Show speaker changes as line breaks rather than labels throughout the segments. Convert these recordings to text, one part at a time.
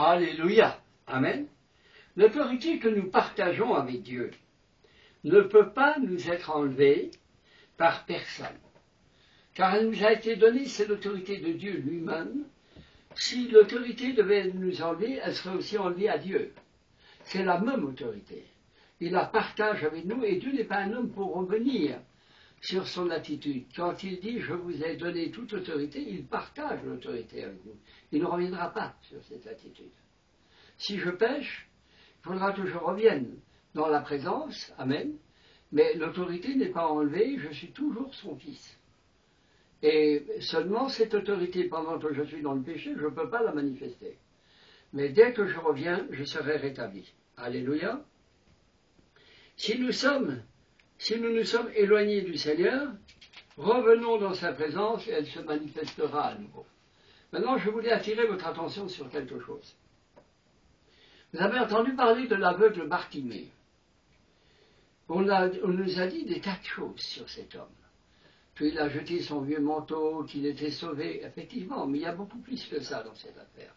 Alléluia. Amen. L'autorité que nous partageons avec Dieu ne peut pas nous être enlevée par personne. Car elle nous a été donnée, c'est l'autorité de Dieu lui-même. Si l'autorité devait nous enlever, elle serait aussi enlevée à Dieu. C'est la même autorité. Il la partage avec nous et Dieu n'est pas un homme pour revenir sur son attitude. Quand il dit « je vous ai donné toute autorité », il partage l'autorité avec nous. Il ne reviendra pas sur cette attitude. Si je pêche, il faudra que je revienne dans la présence, amen, mais l'autorité n'est pas enlevée, je suis toujours son fils. Et seulement cette autorité, pendant que je suis dans le péché, je ne peux pas la manifester. Mais dès que je reviens, je serai rétabli. Alléluia. Si nous nous sommes éloignés du Seigneur, revenons dans sa présence et elle se manifestera à nouveau. Maintenant, je voulais attirer votre attention sur quelque chose. Vous avez entendu parler de l'aveugle Bartimée. On nous a dit des tas de choses sur cet homme. Qu'il a jeté son vieux manteau, qu'il était sauvé, effectivement, mais il y a beaucoup plus que ça dans cette affaire.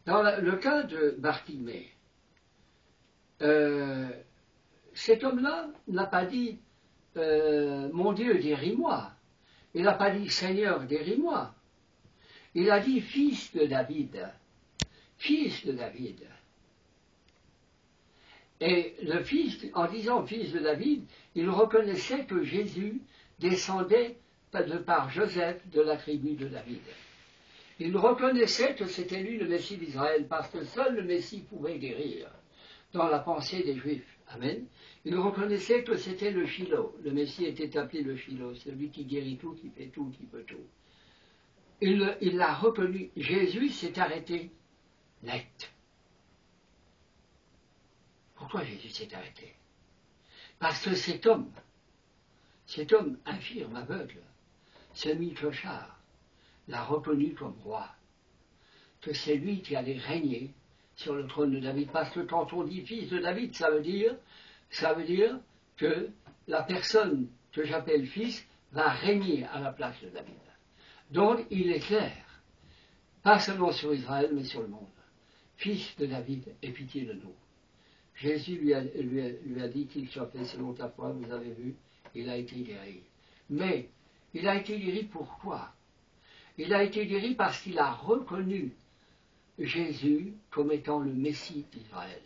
Dans le cas de Bartimée, cet homme-là n'a pas dit « Mon Dieu, guéris-moi ». Il n'a pas dit « Seigneur, guéris-moi ». Il a dit « Fils de David ». Fils de David. Et le fils, en disant fils de David, il reconnaissait que Jésus descendait de par Joseph de la tribu de David. Il reconnaissait que c'était lui le Messie d'Israël, parce que seul le Messie pouvait guérir dans la pensée des Juifs. Amen. Il reconnaissait que c'était le Shiloh. Le Messie était appelé le Shiloh, celui qui guérit tout, qui fait tout, qui peut tout. Il l'a reconnu. Jésus s'est arrêté net. Pourquoi Jésus s'est arrêté? Parce que cet homme infirme, aveugle, semi-clochard, l'a reconnu comme roi, que c'est lui qui allait régner sur le trône de David. Parce que quand on dit fils de David, ça veut dire que la personne que j'appelle fils va régner à la place de David. Donc il est clair, pas seulement sur Israël, mais sur le monde. Fils de David, aie pitié de nous. Jésus lui a dit qu'il soit fait selon ta foi, vous avez vu, il a été guéri. Mais il a été guéri pourquoi? Il a été guéri parce qu'il a reconnu Jésus comme étant le Messie d'Israël.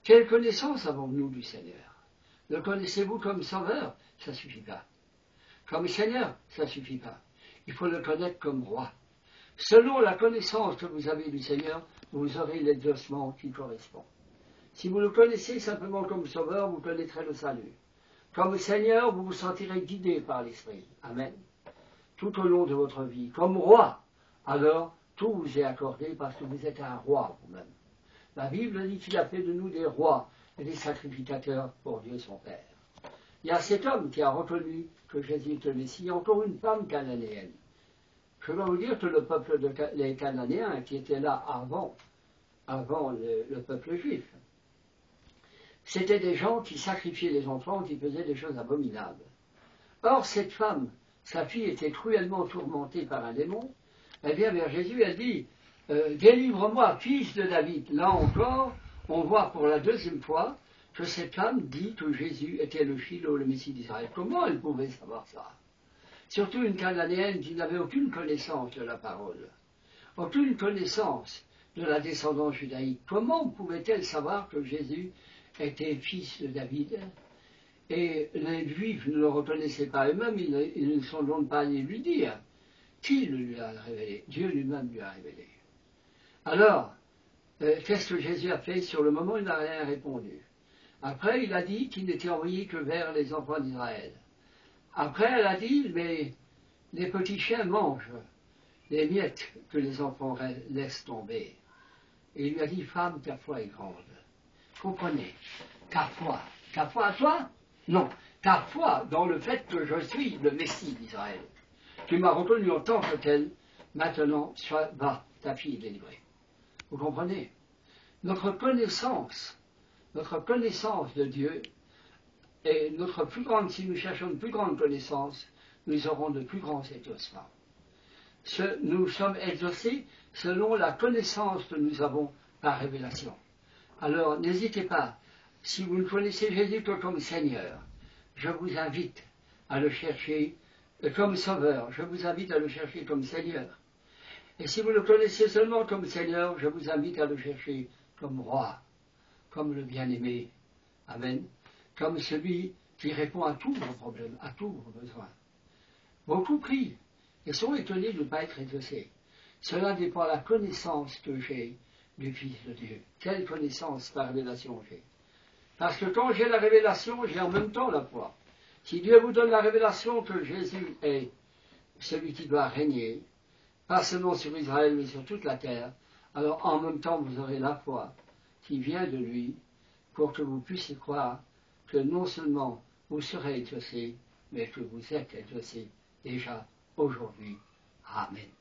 Quelle connaissance avons-nous du Seigneur? Le connaissez-vous comme Sauveur? Ça ne suffit pas. Comme Seigneur? Ça ne suffit pas. Il faut le connaître comme roi. Selon la connaissance que vous avez du Seigneur, vous aurez l'exaucement qui correspond. Si vous le connaissez simplement comme Sauveur, vous connaîtrez le salut. Comme Seigneur, vous vous sentirez guidé par l'Esprit. Amen. Tout au long de votre vie. Comme roi, alors tout vous est accordé parce que vous êtes un roi vous-même. La Bible dit qu'il a fait de nous des rois et des sacrificateurs pour Dieu son Père. Il y a cet homme qui a reconnu que Jésus est le Messie, encore une femme cananéenne. Je dois vous dire que le peuple les Cananéens qui étaient là avant le peuple juif, c'était des gens qui sacrifiaient les enfants, qui faisaient des choses abominables. Or, cette femme, sa fille était cruellement tourmentée par un démon. Elle vient vers Jésus, elle dit délivre-moi, fils de David. Là encore, on voit pour la deuxième fois que cette femme dit que Jésus était le Shiloh, le Messie d'Israël. Comment elle pouvait savoir ça? Surtout une Cananéenne qui n'avait aucune connaissance de la parole, aucune connaissance de la descendance judaïque. Comment pouvait-elle savoir que Jésus était fils de David? Et les Juifs ne le reconnaissaient pas eux-mêmes, ils ne sont donc pas allés lui dire. Qui le lui a révélé? Dieu lui-même lui a révélé. Alors, qu'est-ce que Jésus a fait? Sur le moment, il n'a rien répondu. Après, il a dit qu'il n'était envoyé que vers les enfants d'Israël. Après, elle a dit, mais les petits chiens mangent les miettes que les enfants laissent tomber. Et il lui a dit, femme, ta foi est grande. Comprenez, ta foi à toi? Non, ta foi dans le fait que je suis le Messie d'Israël. Tu m'as reconnu en tant que tel, maintenant, va, ta fille est délivrée. Vous comprenez? Notre connaissance de Dieu est notre plus grande, si nous cherchons une plus grande connaissance, nous aurons de plus grands exaucements. nous sommes exaucés selon la connaissance que nous avons par révélation. Alors, n'hésitez pas, si vous ne connaissez Jésus que comme Seigneur, je vous invite à le chercher comme Sauveur, je vous invite à le chercher comme Seigneur. Et si vous le connaissez seulement comme Seigneur, je vous invite à le chercher comme Roi, comme le bien-aimé. Amen. Comme celui qui répond à tous vos problèmes, à tous vos besoins. Beaucoup prient et sont étonnés de ne pas être exaucés. Cela dépend de la connaissance que j'ai du Fils de Dieu. Quelle connaissance par révélation j'ai? Parce que quand j'ai la révélation, j'ai en même temps la foi. Si Dieu vous donne la révélation que Jésus est celui qui doit régner, pas seulement sur Israël, mais sur toute la terre, alors en même temps vous aurez la foi qui vient de lui pour que vous puissiez croire que non seulement vous serez exaucés, mais que vous êtes exaucés déjà aujourd'hui. Amen.